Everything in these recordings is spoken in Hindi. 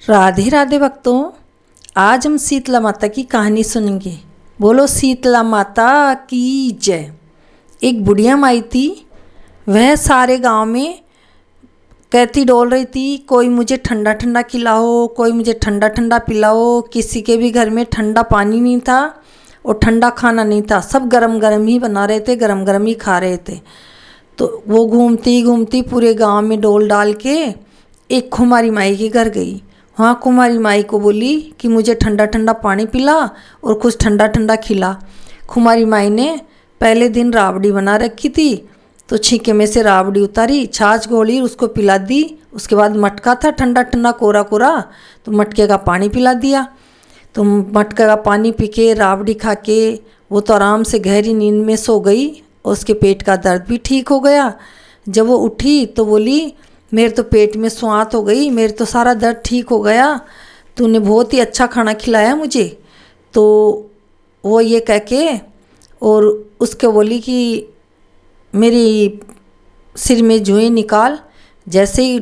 राधे राधे भक्तों, आज हम शीतला माता की कहानी सुनेंगे। बोलो शीतला माता की जय। एक बुढ़िया माई थी। वह सारे गांव में कहती डोल रही थी, कोई मुझे ठंडा ठंडा खिलाओ, कोई मुझे ठंडा ठंडा पिलाओ। किसी के भी घर में ठंडा पानी नहीं था और ठंडा खाना नहीं था। सब गरम गरम ही बना रहे थे, गरम गरम ही खा रहे थे। तो वो घूमती घूमती पूरे गांव में डोल डाल के एक खुमारी माई के घर गई। वहाँ कुमारी माई को बोली कि मुझे ठंडा ठंडा पानी पिला और कुछ ठंडा ठंडा खिला। कुमारी माई ने पहले दिन राबड़ी बना रखी थी, तो छींके में से राबड़ी उतारी, छाछ घोली, उसको पिला दी। उसके बाद मटका था ठंडा ठंडा कोरा कोरा, तो मटके का पानी पिला दिया। तो मटके का पानी पी के राबड़ी खा के वो तो आराम से गहरी नींद में सो गई और उसके पेट का दर्द भी ठीक हो गया। जब वो उठी तो बोली, मेरे तो पेट में स्वात हो गई, मेरे तो सारा दर्द ठीक हो गया, तूने बहुत ही अच्छा खाना खिलाया मुझे। तो वो ये कह के और उसके बोली कि मेरी सिर में जुएँ निकाल। जैसे ही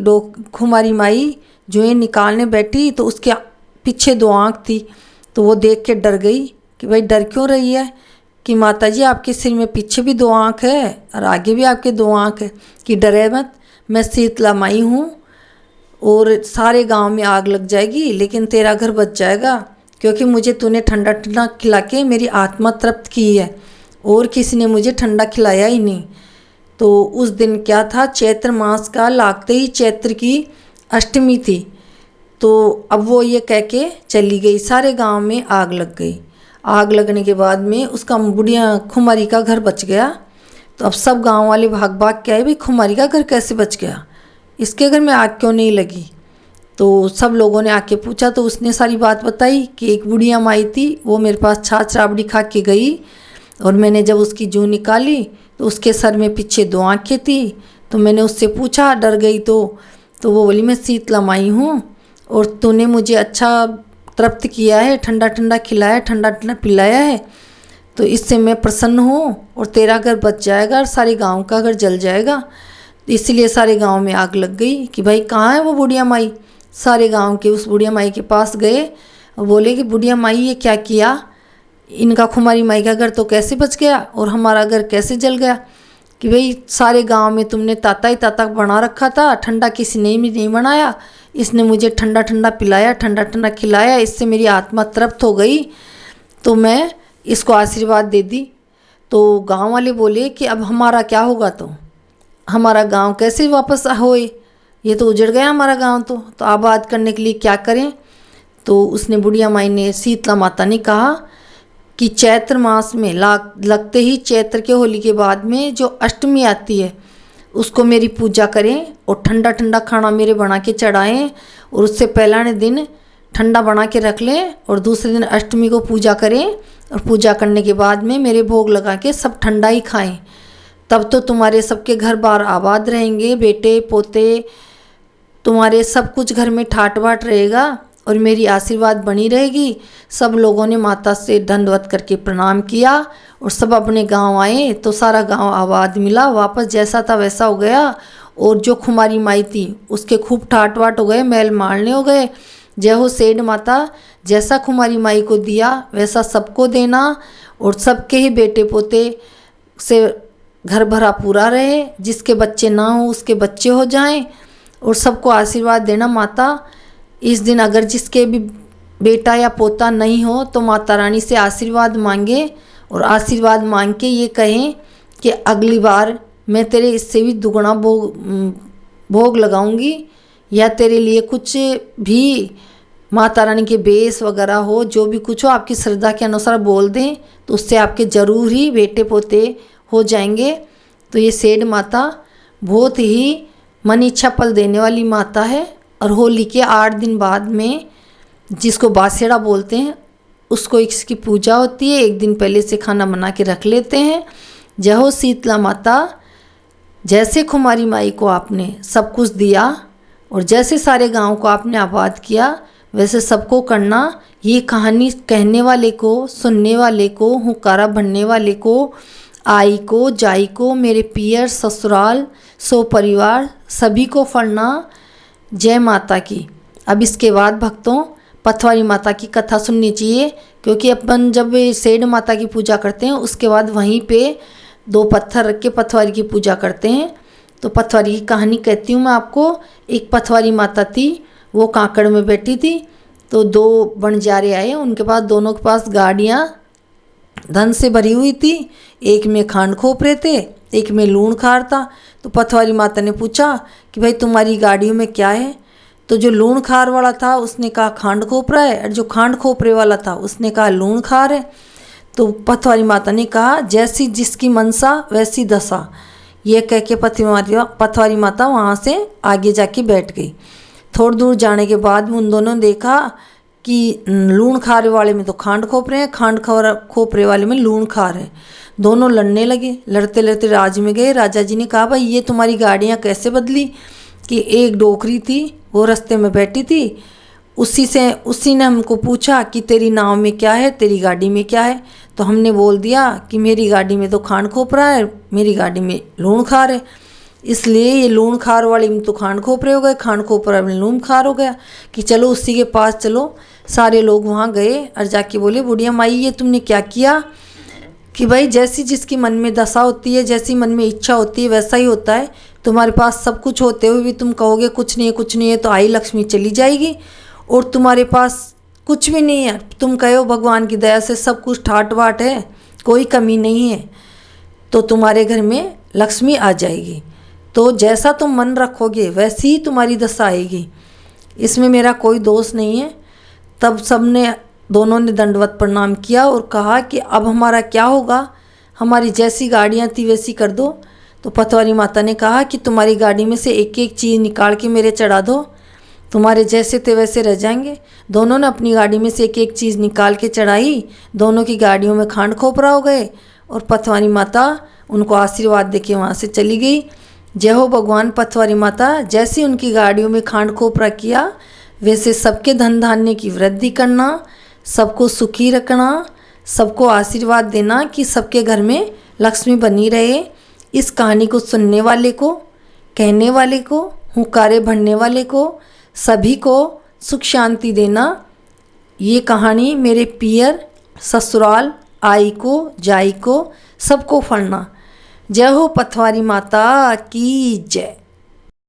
खुमारी माई जुएँ निकालने बैठी तो उसके पीछे 2 आँख थी। तो वो देख के डर गई कि भाई डर क्यों रही है, कि माता जी आपके सिर में पीछे भी 2 आँख है और आगे भी आपके 2 आँख है, कि डरे मत, मैं शीतला माई हूँ और सारे गांव में आग लग जाएगी लेकिन तेरा घर बच जाएगा, क्योंकि मुझे तूने ठंडा ठंडा खिला के मेरी आत्मा तृप्त की है और किसी ने मुझे ठंडा खिलाया ही नहीं। तो उस दिन क्या था, चैत्र मास का लागते ही चैत्र की अष्टमी थी। तो अब वो ये कह के चली गई, सारे गांव में आग लग गई। आग लगने के बाद में उसका बुढ़िया खुमारी का घर बच गया। तो अब सब गांव वाले भाग भाग के आए, भाई खुमारी का घर कैसे बच गया, इसके घर में आग क्यों नहीं लगी। तो सब लोगों ने आके पूछा तो उसने सारी बात बताई कि एक बुढ़िया माई थी, वो मेरे पास छाछ राबड़ी खा के गई और मैंने जब उसकी जूं निकाली तो उसके सर में पीछे 2 आँखें थी। तो मैंने उससे पूछा, डर गई तो वो बोली, मैं शीतला माई हूँ और तूने मुझे अच्छा तृप्त किया है, ठंडा ठंडा खिलाया, ठंडा ठंडा पिलाया है, तो इससे मैं प्रसन्न हूँ और तेरा घर बच जाएगा और सारे गांव का घर जल जाएगा। इसलिए सारे गांव में आग लग गई कि भाई कहाँ है वो बुढ़िया माई। सारे गांव के उस बुढ़िया माई के पास गए और बोले कि बुढ़िया माई ये क्या किया, इनका खुमारी माई का घर तो कैसे बच गया और हमारा घर कैसे जल गया। कि भाई सारे गांव में तुमने ताता ही ताता बना रखा था, ठंडा किसी ने भी नहीं बनाया, इसने मुझे ठंडा ठंडा पिलाया, ठंडा ठंडा खिलाया, इससे मेरी आत्मा तृप्त हो गई, तो मैं इसको आशीर्वाद दे दी। तो गांव वाले बोले कि अब हमारा क्या होगा, तो हमारा गांव कैसे वापस होए, ये तो उजड़ गया हमारा गांव, तो आबाद करने के लिए क्या करें। तो उसने बुढ़िया माई ने, शीतला माता ने कहा कि चैत्र मास में लगते ही चैत्र के होली के बाद में जो अष्टमी आती है उसको मेरी पूजा करें और ठंडा ठंडा खाना मेरे बना के चढ़ाएं और उससे पहले दिन ठंडा बना के रख लें और दूसरे दिन अष्टमी को पूजा करें और पूजा करने के बाद में मेरे भोग लगा के सब ठंडा ही खाएं। तब तो तुम्हारे सबके घर बार आबाद रहेंगे, बेटे पोते तुम्हारे सब कुछ घर में ठाट बाट रहेगा और मेरी आशीर्वाद बनी रहेगी। सब लोगों ने माता से दंडवत करके प्रणाम किया और सब अपने गांव आए तो सारा गांव आबाद मिला, वापस जैसा था वैसा हो गया। और जो खुमारी माई थी उसके खूब ठाट बाट हो गए, मैल मारने हो गए। जय हो सेठ माता, जैसा खुमारी माई को दिया वैसा सबको देना और सबके ही बेटे पोते से घर भरा पूरा रहे, जिसके बच्चे ना हो उसके बच्चे हो जाएं और सबको आशीर्वाद देना माता। इस दिन अगर जिसके भी बेटा या पोता नहीं हो तो माता रानी से आशीर्वाद मांगे और आशीर्वाद मांग के ये कहें कि अगली बार मैं तेरे इससे भी दुगना भोग लगाऊंगी, या तेरे लिए कुछ भी माता रानी के बेस वगैरह हो, जो भी कुछ हो आपकी श्रद्धा के अनुसार बोल दें तो उससे आपके ज़रूर ही बेटे पोते हो जाएंगे। तो ये सेठ माता बहुत ही मन इच्छा फल देने वाली माता है। और होली के 8 दिन बाद में, जिसको बासेड़ा बोलते हैं, उसको इसकी पूजा होती है। 1 दिन पहले से खाना बना के रख लेते हैं। जय हो शीतला माता, जैसे खुमारी माई को आपने सब कुछ दिया और जैसे सारे गांव को आपने आबाद किया वैसे सबको करना। ये कहानी कहने वाले को, सुनने वाले को, हुकारा भरने वाले को, आई को, जाई को, मेरे पियर ससुराल सो परिवार सभी को फलना। जय माता की। अब इसके बाद भक्तों पथवारी माता की कथा सुननी चाहिए, क्योंकि अपन जब सेठ माता की पूजा करते हैं उसके बाद वहीं पे 2 पत्थर रख के पथवारी की पूजा करते हैं। तो पथवारी की कहानी कहती हूँ मैं आपको। एक पथवारी माता थी, वो कांकड़ में बैठी थी। तो 2 बंजारे आए, उनके पास दोनों के पास गाड़ियाँ धन से भरी हुई थी। एक में खांड खोपरे थे, एक में लूण खार था। तो पथवारी माता ने पूछा कि भाई तुम्हारी गाड़ियों में क्या है? तो जो लूण खार वाला था उसने कहा खांड खोपरा है, और जो खांड खोपरे वाला था उसने कहा लूण खार है। तो पथवारी माता ने कहा जैसी जिसकी मनसा वैसी दशा, ये कह के पथवारी माता वहाँ से आगे जाके बैठ गई। थोड़ी दूर जाने के बाद उन दोनों ने देखा कि लूण खारे वाले में तो खांड खोपरे हैं, खांड खोपरे वाले में लूण खार है। दोनों लड़ने लगे। लड़ते लड़ते राज में गए। राजा जी ने कहा भाई ये तुम्हारी गाड़ियाँ कैसे बदली? कि एक डोकरी थी वो रास्ते में बैठी थी, उसी ने हमको पूछा कि तेरी नाव में क्या है, तेरी गाड़ी में क्या है? तो हमने बोल दिया कि मेरी गाड़ी में तो खांड खोपरा है, मेरी गाड़ी में लूण खार है। इसलिए ये लूण खार वाली में तो खांड खोपरे हो गए, खांड खोपरा में लूण खार हो गया कि चलो उसी के पास चलो। सारे लोग वहाँ गए और जाके बोले बुढ़िया माई ये तुमने क्या किया? कि भाई जैसी जिसकी मन में दशा होती है, जैसी मन में इच्छा होती है वैसा ही होता है। तुम्हारे पास सब कुछ होते हुए भी तुम कहोगे कुछ नहीं है कुछ नहीं है, तो आई लक्ष्मी चली जाएगी। और तुम्हारे पास कुछ भी नहीं है, तुम कहो भगवान की दया से सब कुछ ठाट बाट है, कोई कमी नहीं है, तो तुम्हारे घर में लक्ष्मी आ जाएगी। तो जैसा तुम मन रखोगे वैसी ही तुम्हारी दशा आएगी, इसमें मेरा कोई दोष नहीं है। तब दोनों ने दंडवत प्रणाम किया और कहा कि अब हमारा क्या होगा? हमारी जैसी गाड़ियाँ थी वैसी कर दो। तो पथवारी माता ने कहा कि तुम्हारी गाड़ी में से एक एक चीज़ निकाल के मेरे चढ़ा दो, तुम्हारे जैसे थे वैसे रह जाएंगे। दोनों ने अपनी गाड़ी में से एक एक चीज़ निकाल के चढ़ाई। दोनों की गाड़ियों में खांड खोपरा हो गए और पथवारी माता उनको आशीर्वाद देके वहाँ से चली गई। जय हो भगवान पथवारी माता, जैसे उनकी गाड़ियों में खांड खोपरा किया वैसे सबके धन धान्य की वृद्धि करना, सबको सुखी रखना, सबको आशीर्वाद देना कि सबके घर में लक्ष्मी बनी रहे। इस कहानी को सुनने वाले को, कहने वाले को, हुंकारे भरने वाले को, सभी को सुख शांति देना। ये कहानी मेरे पियर, ससुराल, आई को, जाई को सबको फलना। जय हो पथवारी माता की जय।